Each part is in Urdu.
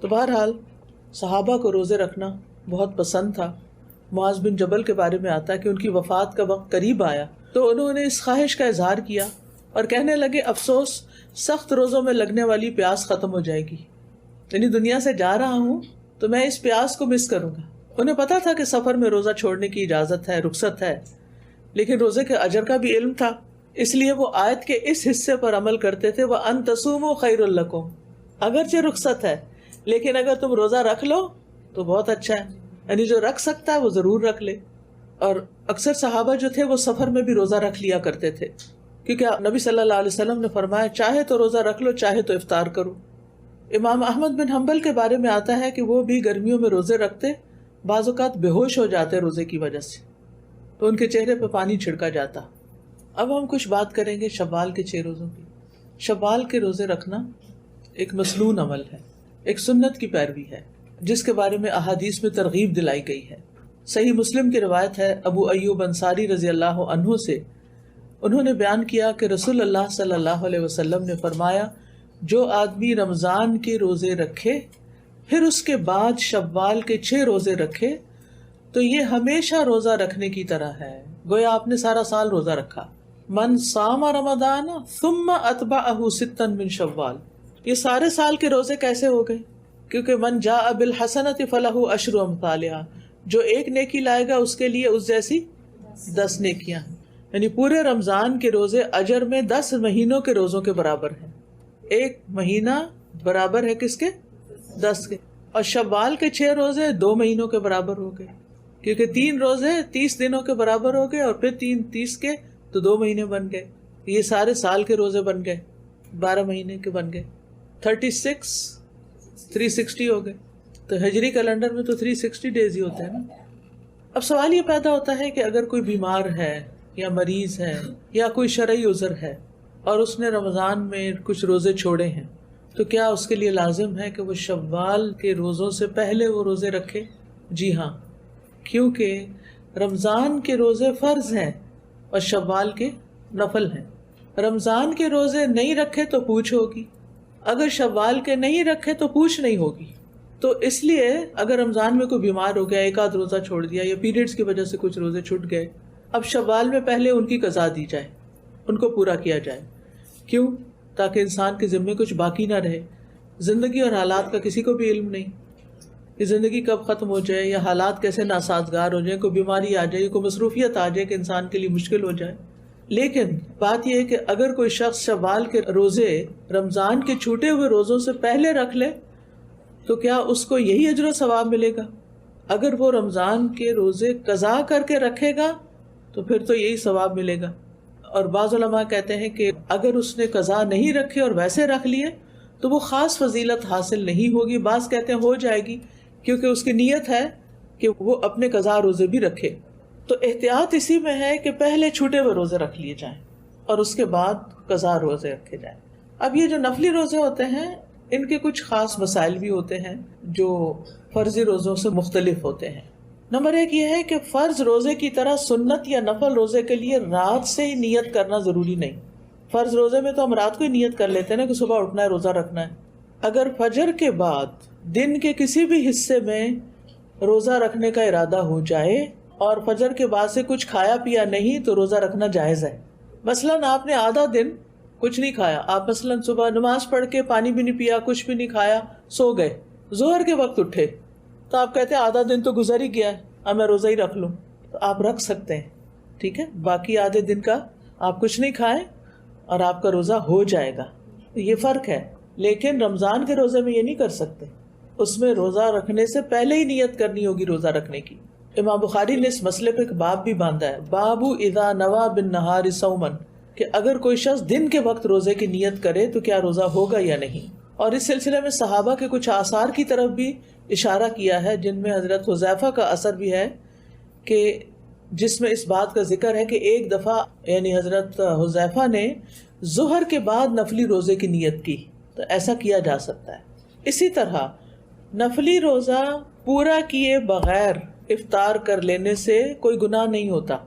تو بہرحال صحابہ کو روزے رکھنا بہت پسند تھا. معاذ بن جبل کے بارے میں آتا ہے کہ ان کی وفات کا وقت قریب آیا تو انہوں نے اس خواہش کا اظہار کیا اور کہنے لگے افسوس سخت روزوں میں لگنے والی پیاس ختم ہو جائے گی. یعنی دنیا سے جا رہا ہوں تو میں اس پیاس کو مس کروں گا. انہیں پتا تھا کہ سفر میں روزہ چھوڑنے کی اجازت ہے، رخصت ہے، لیکن روزے کے اجر کا بھی علم تھا، اس لیے وہ آیت کے اس حصے پر عمل کرتے تھے. وَأَن تَصُومُوا خَيْرٌ لَكُمْ، اگرچہ رخصت ہے لیکن اگر تم روزہ رکھ لو تو بہت اچھا ہے. یعنی جو رکھ سکتا ہے وہ ضرور رکھ لے. اور اکثر صحابہ جو تھے وہ سفر میں بھی روزہ رکھ لیا کرتے تھے، کیونکہ نبی صلی اللہ علیہ وسلم نے فرمایا چاہے تو روزہ رکھ لو، چاہے تو افطار کرو. امام احمد بن حنبل کے بارے میں آتا ہے کہ وہ بھی گرمیوں میں روزے رکھتے، بعض اوقات بے ہوش ہو جاتے روزے کی وجہ سے، تو ان کے چہرے پہ پانی چھڑکا جاتا. اب ہم کچھ بات کریں گے شوال کے 6 روزوں کی. شوال کے روزے رکھنا ایک مسنون عمل ہے، ایک سنت کی پیروی ہے جس کے بارے میں احادیث میں ترغیب دلائی گئی ہے. صحیح مسلم کی روایت ہے ابو ایوب انصاری رضی اللہ عنہ سے، انہوں نے بیان کیا کہ رسول اللہ صلی اللہ علیہ وسلم نے فرمایا جو آدمی رمضان کے روزے رکھے پھر اس کے بعد شوال کے 6 روزے رکھے تو یہ ہمیشہ روزہ رکھنے کی طرح ہے، گویا آپ نے سارا سال روزہ رکھا. من صام رمضان ثم اتبعہ 6 من شوال، یہ سارے سال کے روزے کیسے ہو گئے؟ کیونکہ من جاء بالحسنۃ فلہ عشر امثالھا، جو ایک نیکی لائے گا اس کے لیے اس جیسی 10 نیکیاں ہیں. یعنی پورے رمضان کے روزے اجر میں 10 مہینوں کے روزوں کے برابر ہیں. ایک مہینہ برابر ہے کس کے؟ 10 کے. اور شوال کے 6 روزے 2 مہینوں کے برابر ہو گئے، کیونکہ 3 روزے 30 دنوں کے برابر ہو گئے اور پھر 30 کے تو 2 مہینے بن گئے. یہ سارے سال کے روزے بن گئے، 12 مہینے کے بن گئے. 36 360 ہو گئے. تو ہجری کیلنڈر میں تو 360 ڈیز ہی ہوتے ہیں نا. اب سوال یہ پیدا ہوتا ہے کہ اگر کوئی بیمار ہے یا مریض ہے یا کوئی شرعی عذر ہے اور اس نے رمضان میں کچھ روزے چھوڑے ہیں تو کیا اس کے لیے لازم ہے کہ وہ شوال کے روزوں سے پہلے وہ روزے رکھے؟ جی ہاں، کیونکہ رمضان کے روزے فرض ہیں اور شوال کے نفل ہیں. رمضان کے روزے نہیں رکھے تو پوچھ ہوگی، اگر شوال کے نہیں رکھے تو پوچھ نہیں ہوگی. تو اس لیے اگر رمضان میں کوئی بیمار ہو گیا، ایک آدھ روزہ چھوڑ دیا یا پیریڈز کی وجہ سے کچھ روزے چھوٹ گئے، اب شوال میں پہلے ان کی قضا دی جائے، ان کو پورا کیا جائے. کیوں؟ تاکہ انسان کے ذمے کچھ باقی نہ رہے. زندگی اور حالات کا کسی کو بھی علم نہیں کہ زندگی کب ختم ہو جائے یا حالات کیسے ناسازگار ہو جائیں، کوئی بیماری آ جائے، کوئی مصروفیت آ جائے کہ انسان کے لیے مشکل ہو جائے. لیکن بات یہ ہے کہ اگر کوئی شخص شوال کے روزے رمضان کے چھوٹے ہوئے روزوں سے پہلے رکھ لے تو کیا اس کو یہی اجر و ثواب ملے گا؟ اگر وہ رمضان کے روزے قضا کر کے رکھے گا تو پھر تو یہی ثواب ملے گا. اور بعض علماء کہتے ہیں کہ اگر اس نے قضا نہیں رکھے اور ویسے رکھ لیے تو وہ خاص فضیلت حاصل نہیں ہوگی. بعض کہتے ہیں ہو جائے گی کیونکہ اس کی نیت ہے کہ وہ اپنے قضا روزے بھی رکھے. تو احتیاط اسی میں ہے کہ پہلے چھوٹے ہوئے روزے رکھ لیے جائیں اور اس کے بعد قضا روزے رکھے جائیں. اب یہ جو نفلی روزے ہوتے ہیں ان کے کچھ خاص مسائل بھی ہوتے ہیں جو فرضی روزوں سے مختلف ہوتے ہیں. نمبر 1 یہ ہے کہ فرض روزے کی طرح سنت یا نفل روزے کے لیے رات سے ہی نیت کرنا ضروری نہیں. فرض روزے میں تو ہم رات کو ہی نیت کر لیتے ہیں نا کہ صبح اٹھنا ہے، روزہ رکھنا ہے. اگر فجر کے بعد دن کے کسی بھی حصے میں روزہ رکھنے کا ارادہ ہو جائے اور فجر کے بعد سے کچھ کھایا پیا نہیں تو روزہ رکھنا جائز ہے. مثلاً آپ نے آدھا دن کچھ نہیں کھایا، آپ مثلاً صبح نماز پڑھ کے پانی بھی نہیں پیا، کچھ بھی نہیں کھایا، سو گئے، ظہر کے وقت اٹھے تو آپ کہتے ہیں آدھا دن تو گزر ہی گیا ہے، اب میں روزہ ہی رکھ لوں. تو آپ رکھ سکتے ہیں، ٹھیک ہے. باقی آدھے دن کا آپ کچھ نہیں کھائیں اور آپ کا روزہ ہو جائے گا. یہ فرق ہے. لیکن رمضان کے روزے میں یہ نہیں کر سکتے، اس میں روزہ رکھنے سے پہلے ہی نیت کرنی ہوگی روزہ رکھنے کی. امام بخاری نے اس مسئلے پہ ایک باب بھی باندھا ہے، باب اذا نوى بالنہار صوما، کہ اگر کوئی شخص دن کے وقت روزے کی نیت کرے تو کیا روزہ ہوگا یا نہیں. اور اس سلسلے میں صحابہ کے کچھ آثار کی طرف بھی اشارہ کیا ہے جن میں حضرت حذیفہ کا اثر بھی ہے کہ جس میں اس بات کا ذکر ہے کہ ایک دفعہ یعنی حضرت حذیفہ نے ظہر کے بعد نفلی روزے کی نیت کی، تو ایسا کیا جا سکتا ہے. اسی طرح نفلی روزہ پورا کیے بغیر افطار کر لینے سے کوئی گناہ نہیں ہوتا.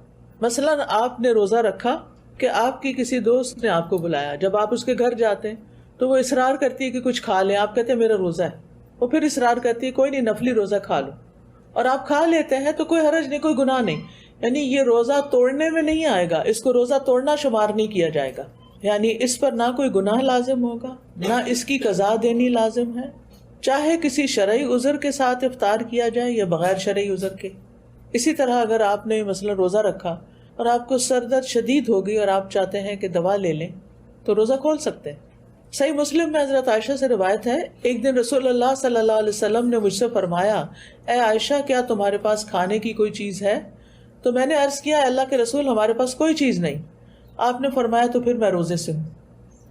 مثلاً آپ نے روزہ رکھا کہ آپ کی کسی دوست نے آپ کو بلایا، جب آپ اس کے گھر جاتے ہیں تو وہ اصرار کرتی ہے کہ کچھ کھا لیں، آپ کہتے ہیں میرا روزہ ہے، وہ پھر اصرار کرتی ہے کوئی نہیں نفلی روزہ کھا لو، اور آپ کھا لیتے ہیں تو کوئی حرج نہیں، کوئی گناہ نہیں، یعنی یہ روزہ توڑنے میں نہیں آئے گا، اس کو روزہ توڑنا شمار نہیں کیا جائے گا، یعنی اس پر نہ کوئی گناہ لازم ہوگا نہ اس کی قضا دینی لازم ہے، چاہے کسی شرعی عذر کے ساتھ افطار کیا جائے یا بغیر شرعی عذر کے۔ اسی طرح اگر آپ نے مثلا روزہ رکھا اور آپ کو سر درد شدید ہو گئی اور آپ چاہتے ہیں کہ دوا لے لیں تو روزہ کھول سکتے ہیں۔ صحیح مسلم میں حضرت عائشہ سے روایت ہے، ایک دن رسول اللہ صلی اللہ علیہ وسلم نے مجھ سے فرمایا، اے عائشہ کیا تمہارے پاس کھانے کی کوئی چیز ہے؟ تو میں نے عرض کیا، اللہ کے رسول ہمارے پاس کوئی چیز نہیں۔ آپ نے فرمایا تو پھر میں روزے سے ہوں۔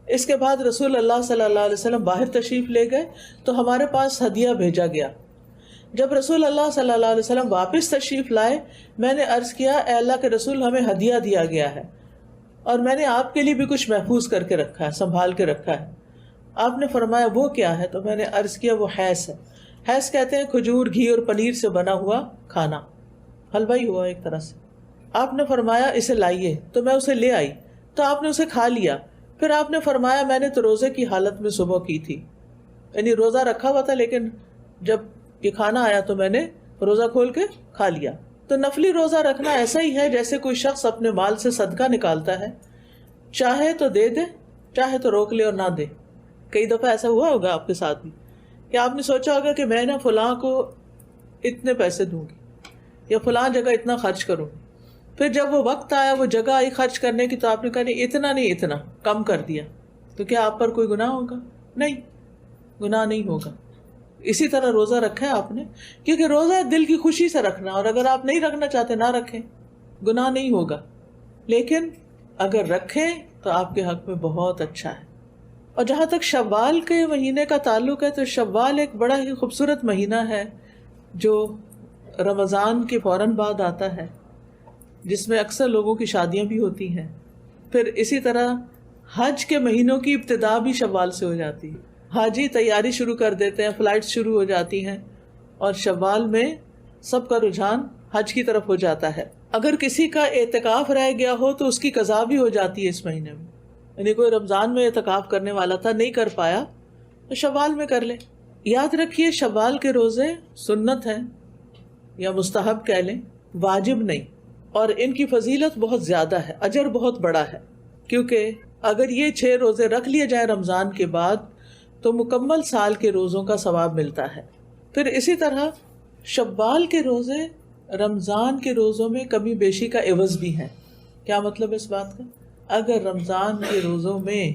اس کے بعد رسول اللہ صلی اللہ علیہ وسلم باہر تشریف لے گئے تو ہمارے پاس ہدیہ بھیجا گیا۔ جب رسول اللہ صلی اللہ علیہ وسلم واپس تشریف لائے، میں نے عرض کیا، اے اللہ کے رسول ہمیں ہدیہ دیا گیا ہے اور میں نے آپ کے لیے بھی کچھ محفوظ کر کے رکھا ہے، سنبھال کے رکھا ہے۔ آپ نے فرمایا وہ کیا ہے؟ تو میں نے عرض کیا وہ حیث ہے۔ حیث کہتے ہیں کھجور، گھی اور پنیر سے بنا ہوا کھانا، حلوہ ہی ہوا ایک طرح سے۔ آپ نے فرمایا اسے لائیے، تو میں اسے لے آئی تو آپ نے اسے کھا لیا۔ پھر آپ نے فرمایا میں نے تو روزے کی حالت میں صبح کی تھی، یعنی روزہ رکھا ہوا تھا لیکن جب یہ کھانا آیا تو میں نے روزہ کھول کے کھا لیا۔ تو نفلی روزہ رکھنا ایسا ہی ہے جیسے کوئی شخص اپنے مال سے صدقہ نکالتا ہے، چاہے تو دے دے چاہے تو روک لے اور نہ دے۔ کئی دفعہ ایسا ہوا ہوگا آپ کے ساتھ بھی کہ آپ نے سوچا ہوگا کہ میں نا فلاں کو اتنے پیسے دوں گی یا فلاں جگہ اتنا خرچ کروں گی، پھر جب وہ وقت آیا، وہ جگہ آئی خرچ کرنے کی، تو آپ نے کہا نہیں اتنا نہیں، اتنا کم کر دیا، تو کیا آپ پر کوئی گناہ ہوگا؟ نہیں، گناہ نہیں ہوگا۔ اسی طرح روزہ رکھا ہے آپ نے، کیونکہ روزہ دل کی خوشی سے رکھنا، اور اگر آپ نہیں رکھنا چاہتے نہ رکھیں، گناہ نہیں ہوگا، لیکن اگر رکھیں تو آپ کے حق میں بہت اچھا ہے۔ اور جہاں تک شوال کے مہینے کا تعلق ہے تو شوال ایک بڑا ہی خوبصورت مہینہ ہے جو رمضان کے فوراً بعد آتا ہے، جس میں اکثر لوگوں کی شادیاں بھی ہوتی ہیں۔ پھر اسی طرح حج کے مہینوں کی ابتدا بھی شوال سے ہو جاتی ہے، حاجی تیاری شروع کر دیتے ہیں، فلائٹس شروع ہو جاتی ہیں، اور شوال میں سب کا رجحان حج کی طرف ہو جاتا ہے۔ اگر کسی کا اعتکاف رہ گیا ہو تو اس کی قضا بھی ہو جاتی ہے اس مہینے میں، یعنی کوئی رمضان میں اعتکاف کرنے والا تھا نہیں کر پایا تو شوال میں کر لے۔ یاد رکھیے شوال کے روزے سنت ہیں یا مستحب کہہ لیں، واجب نہیں، اور ان کی فضیلت بہت زیادہ ہے، اجر بہت بڑا ہے، کیونکہ اگر یہ 6 روزے رکھ لیے جائیں رمضان کے بعد تو مکمل سال کے روزوں کا ثواب ملتا ہے۔ پھر اسی طرح شوال کے روزے رمضان کے روزوں میں کمی بیشی کا عوض بھی ہیں۔ کیا مطلب ہے اس بات کا؟ اگر رمضان کے روزوں میں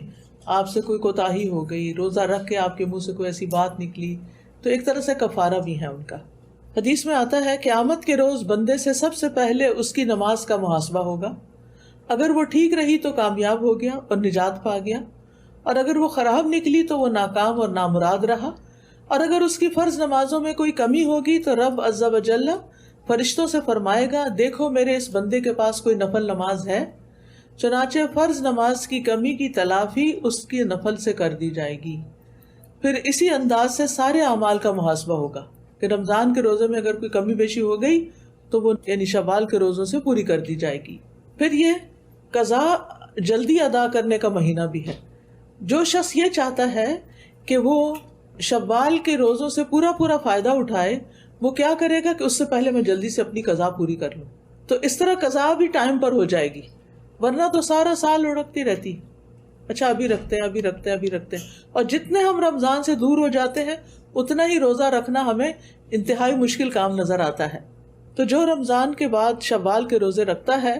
آپ سے کوئی کوتاہی ہو گئی، روزہ رکھ کے آپ کے منہ سے کوئی ایسی بات نکلی، تو ایک طرح سے کفارہ بھی ہے ان کا۔ حدیث میں آتا ہے قیامت کے روز بندے سے سب سے پہلے اس کی نماز کا محاسبہ ہوگا، اگر وہ ٹھیک رہی تو کامیاب ہو گیا اور نجات پا گیا، اور اگر وہ خراب نکلی تو وہ ناکام اور نامراد رہا، اور اگر اس کی فرض نمازوں میں کوئی کمی ہوگی تو رب عز و جل فرشتوں سے فرمائے گا دیکھو میرے اس بندے کے پاس کوئی نفل نماز ہے، چنانچہ فرض نماز کی کمی کی تلافی اس کی نفل سے کر دی جائے گی۔ پھر اسی انداز سے سارے اعمال کا محاسبہ ہوگا کہ رمضان کے روزے میں اگر کوئی کمی بیشی ہو گئی تو وہ یعنی شوال کے روزوں سے پوری کر دی جائے گی۔ پھر یہ قضا جلدی ادا کرنے کا مہینہ بھی ہے۔ جو شخص یہ چاہتا ہے کہ وہ شوال کے روزوں سے پورا فائدہ اٹھائے، وہ کیا کرے گا کہ اس سے پہلے میں جلدی سے اپنی قضا پوری کر لوں، تو اس طرح قضا بھی ٹائم پر ہو جائے گی، ورنہ تو سارا سال لڑکتی رہتی، اچھا ابھی رکھتے ہیں، اور جتنے ہم رمضان سے دور ہو جاتے ہیں اتنا ہی روزہ رکھنا ہمیں انتہائی مشکل کام نظر آتا ہے۔ تو جو رمضان کے بعد شوال کے روزے رکھتا ہے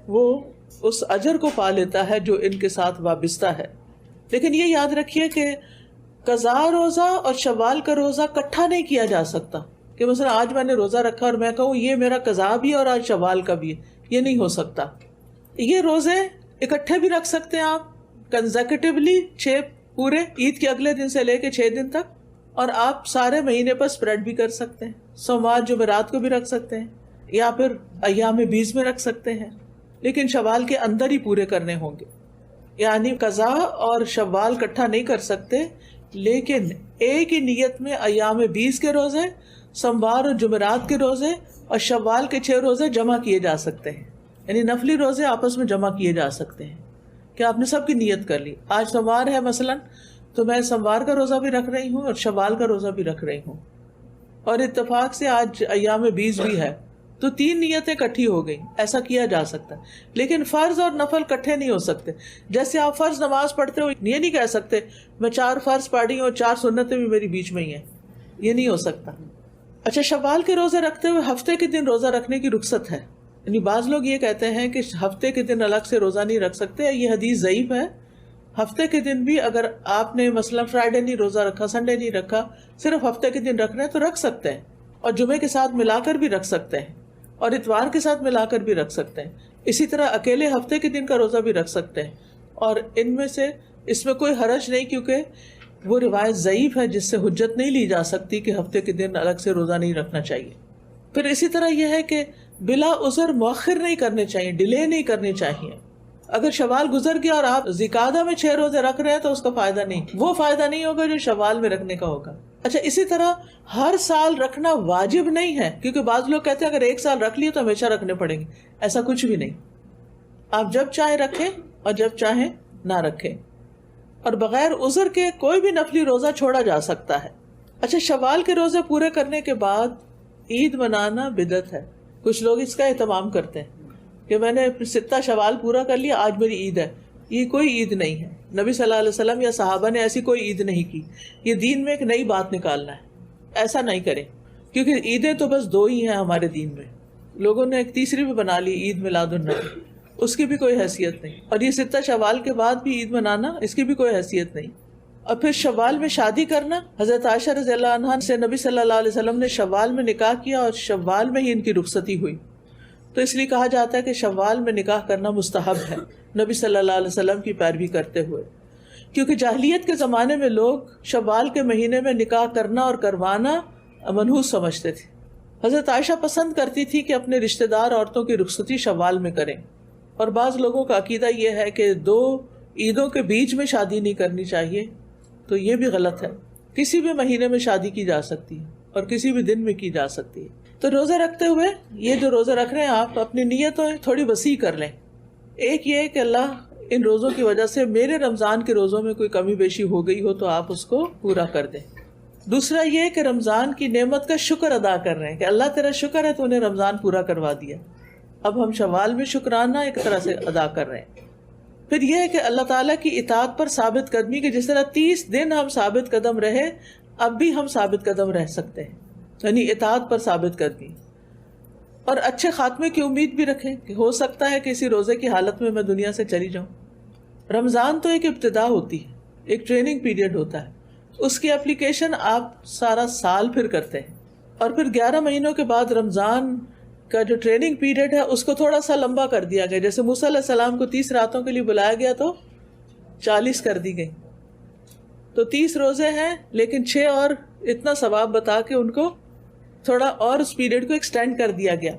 وہ اس اجر کو پا لیتا ہے جو ان کے ساتھ وابستہ ہے۔ لیکن یہ یاد رکھیے کہ قضا روزہ اور شوال کا روزہ اکٹھا نہیں کیا جا سکتا، کہ مثلا آج میں نے روزہ رکھا اور میں کہوں یہ میرا قضا بھی اور آج شوال کا بھی ہے، یہ نہیں ہو سکتا۔ یہ روزے اکٹھے بھی رکھ سکتے ہیں آپ کنزیکٹیولی 6 پورے، عید کے اگلے دن سے لے کے 6 دن تک، اور آپ سارے مہینے پر سپریڈ بھی کر سکتے ہیں، سوموار جمعرات کو بھی رکھ سکتے ہیں، یا پھر ایام بیز میں رکھ سکتے ہیں، لیکن شوال کے اندر ہی پورے کرنے ہوں گے۔ یعنی قضا اور شوال اکٹھا نہیں کر سکتے، لیکن ایک ہی نیت میں ایام بیز کے روزے، سوموار اور جمعرات کے روزے اور شوال کے 6 روزے جمع کیے جا سکتے ہیں، یعنی نفلی روزے آپس میں جمع کیے جا سکتے ہیں کہ آپ نے سب کی نیت کر لی۔ آج سوموار ہے مثلا تو میں سموار کا روزہ بھی رکھ رہی ہوں اور شوال کا روزہ بھی رکھ رہی ہوں، اور اتفاق سے آج ایام 20 بھی ہے، تو 3 نیتیں اکٹھی ہو گئی. ایسا کیا جا سکتا ہے، لیکن فرض اور نفل اکٹھے نہیں ہو سکتے. جیسے آپ فرض نماز پڑھتے ہو، یہ نہیں کہہ سکتے میں 4 فرض پڑھی ہوں اور 4 سنتیں بھی میری بیچ میں ہی ہیں، یہ نہیں ہو سکتا. اچھا، شوال کے روزے رکھتے ہوئے ہفتے کے دن روزہ رکھنے کی رخصت ہے. یعنی بعض لوگ یہ کہتے ہیں کہ ہفتے کے دن الگ سے روزہ نہیں رکھ سکتے، یہ حدیث ضعیف ہے. ہفتے کے دن بھی اگر آپ نے مثلا فرائیڈے نہیں روزہ رکھا، سنڈے نہیں رکھا، صرف ہفتے کے دن رکھ رہے ہیں تو رکھ سکتے ہیں، اور جمعے کے ساتھ ملا کر بھی رکھ سکتے ہیں، اور اتوار کے ساتھ ملا کر بھی رکھ سکتے ہیں. اسی طرح اکیلے ہفتے کے دن کا روزہ بھی رکھ سکتے ہیں، اور ان میں سے اس میں کوئی حرج نہیں، کیونکہ وہ روایت ضعیف ہے جس سے حجت نہیں لی جا سکتی کہ ہفتے کے دن الگ سے روزہ نہیں رکھنا چاہیے. پھر اسی طرح یہ ہے کہ بلا عذر مؤخر نہیں کرنے چاہیے، ڈیلے نہیں کرنے چاہیے. اگر شوال گزر گیا اور آپ ذیقعدہ میں 6 روزے رکھ رہے ہیں تو اس کا فائدہ نہیں، وہ فائدہ نہیں ہوگا جو شوال میں رکھنے کا ہوگا. اچھا، اسی طرح ہر سال رکھنا واجب نہیں ہے، کیونکہ بعض لوگ کہتے ہیں اگر 1 سال رکھ لیے تو ہمیشہ رکھنے پڑیں گے. ایسا کچھ بھی نہیں، آپ جب چاہیں رکھیں اور جب چاہیں نہ رکھیں، اور بغیر عذر کے کوئی بھی نفلی روزہ چھوڑا جا سکتا ہے. اچھا، شوال کے روزے پورے کرنے کے بعد عید منانا بدعت ہے. کچھ لوگ اس کا اہتمام کرتے ہیں کہ میں نے 6 شوال پورا کر لیا، آج میری عید ہے. یہ کوئی عید نہیں ہے. نبی صلی اللہ علیہ وسلم یا صحابہ نے ایسی کوئی عید نہیں کی. یہ دین میں ایک نئی بات نکالنا ہے، ایسا نہیں کریں، کیونکہ عیدیں تو بس 2 ہی ہیں ہمارے دین میں. لوگوں نے ایک تیسری بھی بنا لی، عید میلاد النبی، اس کی بھی کوئی حیثیت نہیں. اور یہ 6 شوال کے بعد بھی عید منانا، اس کی بھی کوئی حیثیت نہیں. اور پھر شوال میں شادی کرنا، حضرت عائشہ رضی اللہ عنہا سے نبی صلی اللہ علیہ وسلم نے شوال میں نکاح کیا اور شوال میں ہی ان کی رخصتی ہوئی. تو اس لیے کہا جاتا ہے کہ شوال میں نکاح کرنا مستحب ہے، نبی صلی اللہ علیہ وسلم کی پیروی کرتے ہوئے، کیونکہ جاہلیت کے زمانے میں لوگ شوال کے مہینے میں نکاح کرنا اور کروانا منحوس سمجھتے تھے. حضرت عائشہ پسند کرتی تھی کہ اپنے رشتہ دار عورتوں کی رخصتی شوال میں کریں، اور بعض لوگوں کا عقیدہ یہ ہے کہ 2 عیدوں کے بیچ میں شادی نہیں کرنی چاہیے، تو یہ بھی غلط ہے. کسی بھی مہینے میں شادی کی جا سکتی ہے اور کسی بھی دن میں کی جا سکتی ہے. تو روزہ رکھتے ہوئے یہ جو روزہ رکھ رہے ہیں آپ اپنی نیتوں تھوڑی وسیع کر لیں. ایک یہ کہ اللہ ان روزوں کی وجہ سے میرے رمضان کے روزوں میں کوئی کمی بیشی ہو گئی ہو تو آپ اس کو پورا کر دیں. دوسرا یہ کہ رمضان کی نعمت کا شکر ادا کر رہے ہیں کہ اللہ تیرا شکر ہے تو انہیں رمضان پورا کروا دیا، اب ہم شوال میں شکرانہ ایک طرح سے ادا کر رہے ہیں. پھر یہ ہے کہ اللہ تعالیٰ کی اطاعت پر ثابت قدمی، کہ جس طرح 30 دن ہم ثابت قدم رہے، اب بھی ہم ثابت قدم رہ سکتے ہیں، یعنی اطاعت پر ثابت قدمی. اور اچھے خاتمے کی امید بھی رکھیں کہ ہو سکتا ہے کہ اسی روزے کی حالت میں دنیا سے چلی جاؤں. رمضان تو ایک ابتدا ہوتی ہے، ایک ٹریننگ پیریڈ ہوتا ہے، اس کی اپلیکیشن آپ سارا سال پھر کرتے ہیں، اور پھر 11 مہینوں کے بعد رمضان کا جو ٹریننگ پیریڈ ہے اس کو تھوڑا سا لمبا کر دیا گیا. جیسے موسیٰ علیہ السلام کو 30 راتوں کے لیے بلایا گیا تو 40 کر دی گئی، تو 30 روزے ہیں لیکن 6 اور اتنا ثواب بتا کے ان کو تھوڑا اور اس پیریڈ کو ایکسٹینڈ کر دیا گیا.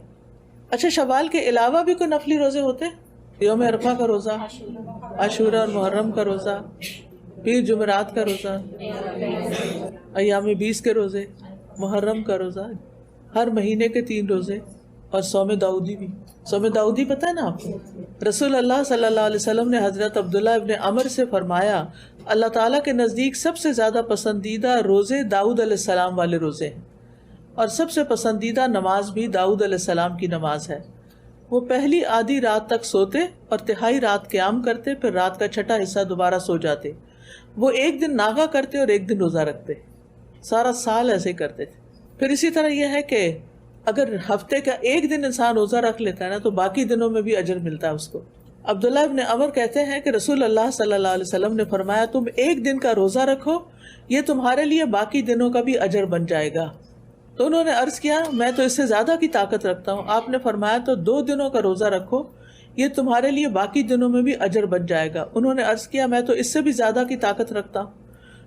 اچھا، شوال کے علاوہ بھی کوئی نفلی روزے ہوتے ہیں؟ یوم عرفہ کا روزہ، عاشورہ اور محرم کا روزہ، پیر جمعرات کا روزہ، ایام 20 کے روزے، محرم کا روزہ، ہر مہینے کے 3 روزے، اور صوم داؤدی بھی. صوم داؤدی پتہ ہے نا آپ کو؟ رسول اللہ صلی اللہ علیہ وسلم نے حضرت عبداللہ ابن عمر سے فرمایا اللہ تعالیٰ کے نزدیک سب سے زیادہ پسندیدہ روزے داؤد علیہ السلام والے روزے ہیں، اور سب سے پسندیدہ نماز بھی داؤد علیہ السلام کی نماز ہے. وہ پہلی آدھی رات تک سوتے اور تہائی رات قیام کرتے، پھر رات کا چھٹا حصہ دوبارہ سو جاتے. وہ ایک دن ناغہ کرتے اور ایک دن روزہ رکھتے، سارا سال ایسے ہی کرتے تھے. پھر اسی طرح یہ ہے کہ اگر ہفتے کا ایک دن انسان روزہ رکھ لیتا ہے نا تو باقی دنوں میں بھی اجر ملتا ہے اس کو. عبداللہ ابن عمر کہتے ہیں کہ رسول اللہ صلی اللہ علیہ وسلم نے فرمایا تم ایک دن کا روزہ رکھو، یہ تمہارے لیے باقی دنوں کا بھی اجر بن جائے گا. تو انہوں نے عرض کیا میں تو اس سے زیادہ کی طاقت رکھتا ہوں. آپ نے فرمایا تو 2 دنوں کا روزہ رکھو، یہ تمہارے لیے باقی دنوں میں بھی اجر بن جائے گا. انہوں نے عرض کیا میں تو اس سے بھی زیادہ کی طاقت رکھتا ہوں.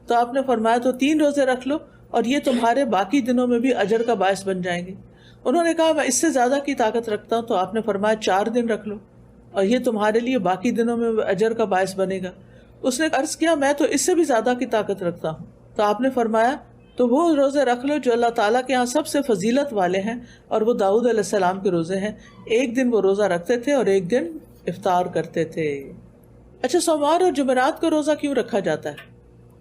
تو آپ نے فرمایا تو 3 روزے رکھ لو اور یہ تمہارے باقی دنوں میں بھی اجر کا باعث بن جائیں گے. انہوں نے کہا میں اس سے زیادہ کی طاقت رکھتا ہوں. تو آپ نے فرمایا 4 دن رکھ لو اور یہ تمہارے لیے باقی دنوں میں اجر کا باعث بنے گا. اس نے عرض کیا میں تو اس سے بھی زیادہ کی طاقت رکھتا ہوں. تو آپ نے فرمایا تو وہ روزے رکھ لو جو اللہ تعالیٰ کے ہاں سب سے فضیلت والے ہیں، اور وہ داؤد علیہ السلام کے روزے ہیں. ایک دن وہ روزہ رکھتے تھے اور ایک دن افطار کرتے تھے. اچھا، سوموار اور جمعرات کو روزہ کیوں رکھا جاتا ہے؟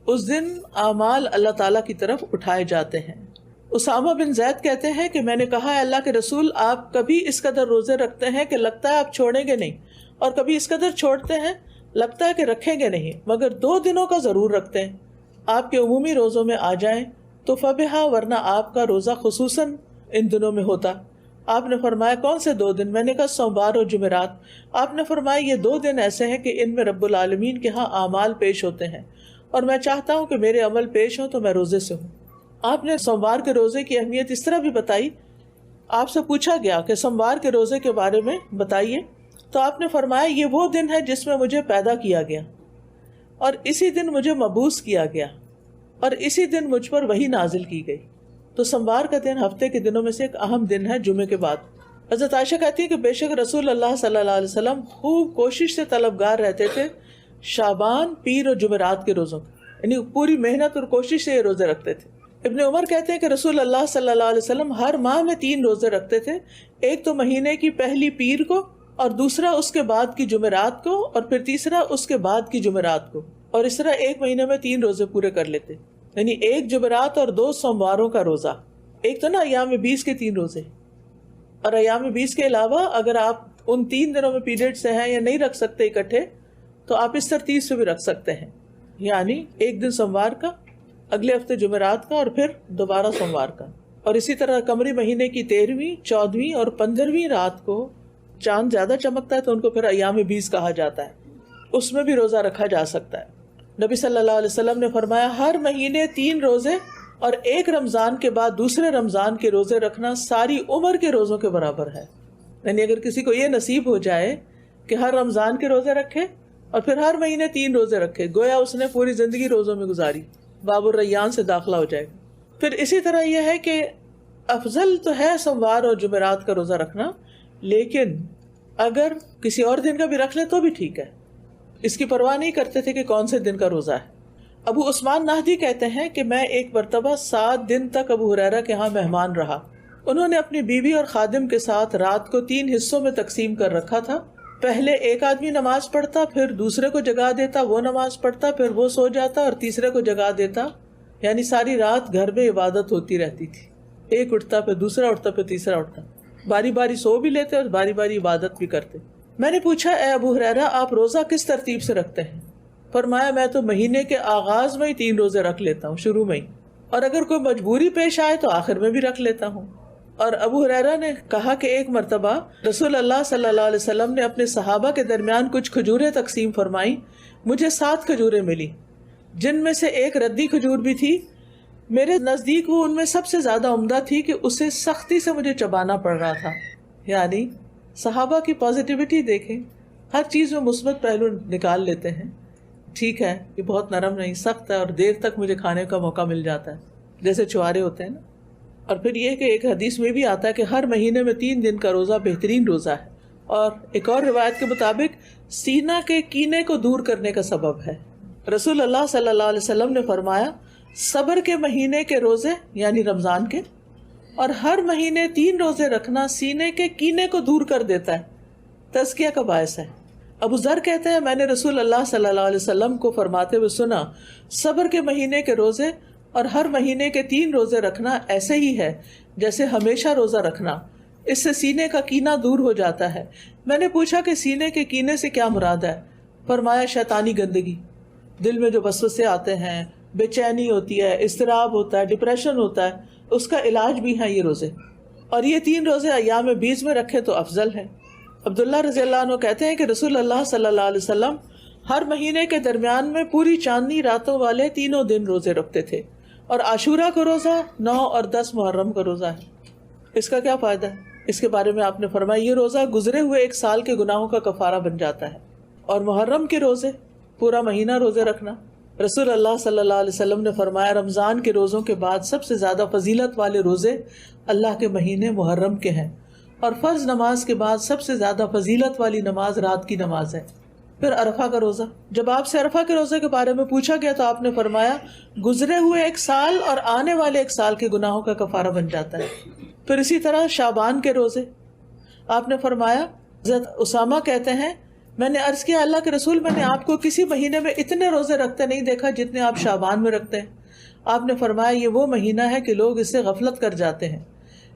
اس دن اعمال اللہ تعالیٰ کی طرف اٹھائے جاتے ہیں۔ اسامہ بن زید کہتے ہیں کہ میں نے کہا، اللہ کے رسول، آپ کبھی اس قدر روزے رکھتے ہیں کہ لگتا ہے آپ چھوڑیں گے نہیں، اور کبھی اس قدر چھوڑتے ہیں لگتا ہے کہ رکھیں گے نہیں، مگر 2 دنوں کا ضرور رکھتے ہیں۔ آپ کے عمومی روزوں میں آ جائیں تو فبہا، ورنہ آپ کا روزہ خصوصاً ان دنوں میں ہوتا۔ آپ نے فرمایا کون سے 2 دن؟ میں نے کہا سوموار اور جمعرات۔ آپ نے فرمایا یہ 2 دن ایسے ہیں کہ ان میں رب العالمین کے ہاں اعمال پیش ہوتے ہیں، اور میں چاہتا ہوں کہ میرے عمل پیش ہوں تو میں روزے سے ہوں۔ آپ نے سوموار کے روزے کی اہمیت اس طرح بھی بتائی، آپ سے پوچھا گیا کہ سوموار کے روزے کے بارے میں بتائیے، تو آپ نے فرمایا یہ وہ دن ہے جس میں مجھے پیدا کیا گیا، اور اسی دن مجھے مبعوث کیا گیا، اور اسی دن مجھ پر وحی نازل کی گئی۔ تو سوموار کا دن ہفتے کے دنوں میں سے ایک اہم دن ہے جمعے کے بعد۔ حضرت عائشہ کہتی ہے کہ بے شک رسول اللہ صلی اللہ علیہ وسلم خوب کوشش سے طلبگار رہتے تھے شعبان، پیر اور جمعرات کے روزوں، یعنی پوری محنت اور کوشش سے یہ روزے رکھتے تھے۔ ابن عمر کہتے ہیں کہ رسول اللہ صلی اللہ علیہ وسلم ہر ماہ میں 3 روزے رکھتے تھے، ایک تو مہینے کی پہلی پیر کو، اور دوسرا اس کے بعد کی جمعرات کو، اور پھر تیسرا اس کے بعد کی جمعرات کو، اور اس طرح ایک مہینے میں 3 روزے پورے کر لیتے، یعنی ایک جمعرات اور 2 سومواروں کا روزہ۔ ایک تو نا ایام 20 کے 3 روزے، اور ایام 20 کے علاوہ اگر آپ ان 3 دنوں میں پیریڈ سے ہیں یا نہیں رکھ سکتے اکٹھے تو آپ اس ترتیب سے بھی رکھ سکتے ہیں، یعنی ایک دن سوموار کا، اگلے ہفتے جمعرات کا، اور پھر دوبارہ سوموار کا۔ اور اسی طرح قمری مہینے کی 13ویں، 14ویں اور 15ویں رات کو چاند زیادہ چمکتا ہے تو ان کو پھر ایام 20 کہا جاتا ہے، اس میں بھی روزہ رکھا جا سکتا ہے۔ نبی صلی اللہ علیہ وسلم نے فرمایا ہر مہینے 3 روزے اور ایک رمضان کے بعد دوسرے رمضان کے روزے رکھنا ساری عمر کے روزوں کے برابر ہے۔ یعنی اگر کسی کو یہ نصیب ہو جائے کہ ہر رمضان کے روزے رکھے اور پھر ہر مہینے 3 روزے رکھے، گویا اس نے پوری زندگی روزوں میں گزاری، باب الریان سے داخلہ ہو جائے گا۔ پھر اسی طرح یہ ہے کہ افضل تو ہے سوموار اور جمعرات کا روزہ رکھنا، لیکن اگر کسی اور دن کا بھی رکھ لے تو بھی ٹھیک ہے، اس کی پرواہ نہیں کرتے تھے کہ کون سے دن کا روزہ ہے۔ ابو عثمان نہدی کہتے ہیں کہ میں ایک مرتبہ 7 دن تک ابو ہریرہ کے ہاں مہمان رہا۔ انہوں نے اپنی بیوی اور خادم کے ساتھ رات کو 3 حصوں میں تقسیم کر رکھا تھا۔ پہلے ایک آدمی نماز پڑھتا، پھر دوسرے کو جگا دیتا، وہ نماز پڑھتا، پھر وہ سو جاتا اور تیسرے کو جگا دیتا، یعنی ساری رات گھر میں عبادت ہوتی رہتی تھی، ایک اٹھتا پھر دوسرا اٹھتا پھر تیسرا اٹھتا، باری باری سو بھی لیتے اور باری باری عبادت بھی کرتے۔ میں نے پوچھا اے ابو ہریرہ آپ روزہ کس ترتیب سے رکھتے ہیں؟ فرمایا میں تو مہینے کے آغاز میں ہی 3 روزے رکھ لیتا ہوں، شروع میں ہی، اور اگر کوئی مجبوری پیش آئے تو آخر میں بھی رکھ لیتا ہوں۔ اور ابو ہریرہ نے کہا کہ ایک مرتبہ رسول اللہ صلی اللہ علیہ وسلم نے اپنے صحابہ کے درمیان کچھ کھجوریں تقسیم فرمائیں، مجھے 7 کھجوریں ملی، جن میں سے ایک ردی کھجور بھی تھی۔ میرے نزدیک وہ ان میں سب سے زیادہ عمدہ تھی کہ اسے سختی سے مجھے چبانا پڑ رہا تھا۔ یعنی صحابہ کی پازیٹیوٹی دیکھیں، ہر چیز میں مثبت پہلو نکال لیتے ہیں۔ ٹھیک ہے یہ بہت نرم نہیں، سخت ہے، اور دیر تک مجھے کھانے کا موقع مل جاتا ہے، جیسے چوارے ہوتے ہیں نا۔ اور پھر یہ کہ ایک حدیث میں بھی آتا ہے کہ ہر مہینے میں 3 دن کا روزہ بہترین روزہ ہے، اور ایک اور روایت کے مطابق سینہ کے کینے کو دور کرنے کا سبب ہے۔ رسول اللہ صلی اللہ علیہ وسلم نے فرمایا صبر کے مہینے کے روزے یعنی رمضان کے اور ہر مہینے 3 روزے رکھنا سینے کے کینے کو دور کر دیتا ہے، تزکیہ کا باعث ہے۔ ابو ذر کہتے ہیں میں نے رسول اللہ صلی اللہ علیہ وسلم کو فرماتے ہوئے سنا صبر کے مہینے کے روزے اور ہر مہینے کے 3 روزے رکھنا ایسے ہی ہے جیسے ہمیشہ روزہ رکھنا، اس سے سینے کا کینہ دور ہو جاتا ہے۔ میں نے پوچھا کہ سینے کے کینے سے کیا مراد ہے؟ فرمایا شیطانی گندگی، دل میں جو وسوسے آتے ہیں، بے چینی ہوتی ہے، اضطراب ہوتا ہے، ڈپریشن ہوتا ہے، اس کا علاج بھی ہے یہ روزے، اور یہ 3 روزے ایام 20 میں رکھے تو افضل ہے۔ عبداللہ رضی اللہ عنہ کہتے ہیں کہ رسول اللہ صلی اللہ علیہ وسلم ہر مہینے کے درمیان میں پوری چاندنی راتوں والے 3 دن روزے رکھتے تھے، اور عاشورہ کا روزہ 9 اور 10 محرم کا روزہ ہے۔ اس کا کیا فائدہ ہے؟ اس کے بارے میں آپ نے فرمایا یہ روزہ گزرے ہوئے 1 سال کے گناہوں کا کفارہ بن جاتا ہے۔ اور محرم کے روزے، پورا مہینہ روزے رکھنا، رسول اللہ صلی اللہ علیہ وسلم نے فرمایا رمضان کے روزوں کے بعد سب سے زیادہ فضیلت والے روزے اللہ کے مہینے محرم کے ہیں، اور فرض نماز کے بعد سب سے زیادہ فضیلت والی نماز رات کی نماز ہے۔ پھر عرفہ کا روزہ، جب آپ سے عرفہ کے روزے کے بارے میں پوچھا گیا تو آپ نے فرمایا گزرے ہوئے 1 سال اور آنے والے 1 سال کے گناہوں کا کفارہ بن جاتا ہے۔ پھر اسی طرح شعبان کے روزے، آپ نے فرمایا، حضرت اسامہ کہتے ہیں میں نے عرض کیا اللہ کے رسول میں نے آپ کو کسی مہینے میں اتنے روزے رکھتے نہیں دیکھا جتنے آپ شعبان میں رکھتے ہیں. آپ نے فرمایا یہ وہ مہینہ ہے کہ لوگ اس سے غفلت کر جاتے ہیں.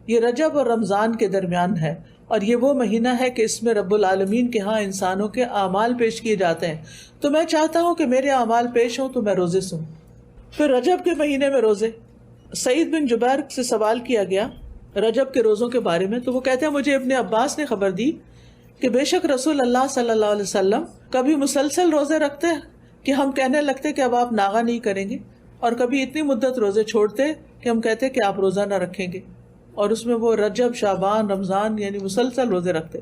یہ رجب اور رمضان کے درمیان ہے اور یہ وہ مہینہ ہے کہ اس میں رب العالمین کے ہاں انسانوں کے اعمال پیش کیے جاتے ہیں. تو میں چاہتا ہوں کہ میرے اعمال پیش ہوں تو میں روزے سوں. پھر رجب کے مہینے میں روزے. سعید بن جبیر سے سوال کیا گیا رجب کے روزوں کے بارے میں، تو وہ کہتے ہیں مجھے ابن عباس نے خبر دی کہ بے شک رسول اللہ صلی اللہ علیہ وسلم کبھی مسلسل روزے رکھتے کہ ہم کہنے لگتے کہ اب آپ ناغہ نہیں کریں گے، اور کبھی اتنی مدت روزے چھوڑتے کہ ہم کہتے کہ آپ روزہ نہ رکھیں گے. اور اس میں وہ رجب، شعبان، رمضان یعنی مسلسل روزے رکھتے.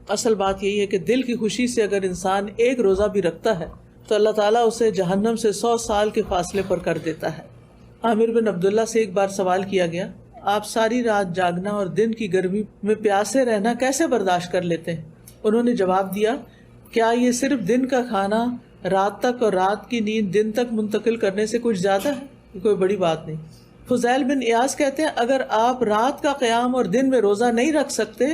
اصل بات یہی ہے کہ دل کی خوشی سے اگر انسان ایک روزہ بھی رکھتا ہے تو اللہ تعالیٰ اسے جہنم سے 100 سال کے فاصلے پر کر دیتا ہے. عامر بن عبداللہ سے ایک بار سوال کیا گیا آپ ساری رات جاگنا اور دن کی گرمی میں پیاسے رہنا کیسے برداشت کر لیتے ہیں؟ انہوں نے جواب دیا کیا یہ صرف دن کا کھانا رات تک اور رات کی نیند دن تک منتقل کرنے سے کچھ زیادہ ہے؟ یہ کوئی بڑی بات نہیں. فضیل بن ایاز کہتے ہیں اگر آپ رات کا قیام اور دن میں روزہ نہیں رکھ سکتے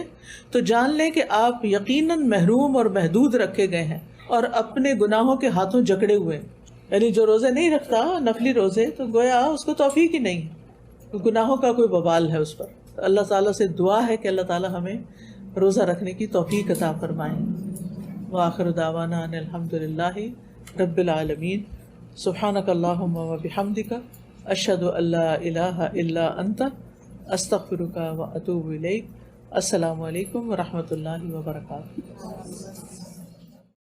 تو جان لیں کہ آپ یقیناً محروم اور محدود رکھے گئے ہیں اور اپنے گناہوں کے ہاتھوں جکڑے ہوئے ہیں. یعنی جو روزے نہیں رکھتا نفلی روزے تو گویا اس کو توفیق ہی نہیں ہے، گناہوں کا کوئی وبال ہے اس پر. اللہ تعالیٰ سے دعا ہے کہ اللہ تعالیٰ ہمیں روزہ رکھنے کی توفیق عطا فرمائیں. وآخر دعوانا ان الحمد للہ رب العالمین. سبحانک اللہم وبحمدک اشہد ان لا الہ الا انت استغفرک واتوب الیک. السلام علیکم ورحمۃ اللہ وبرکاتہ.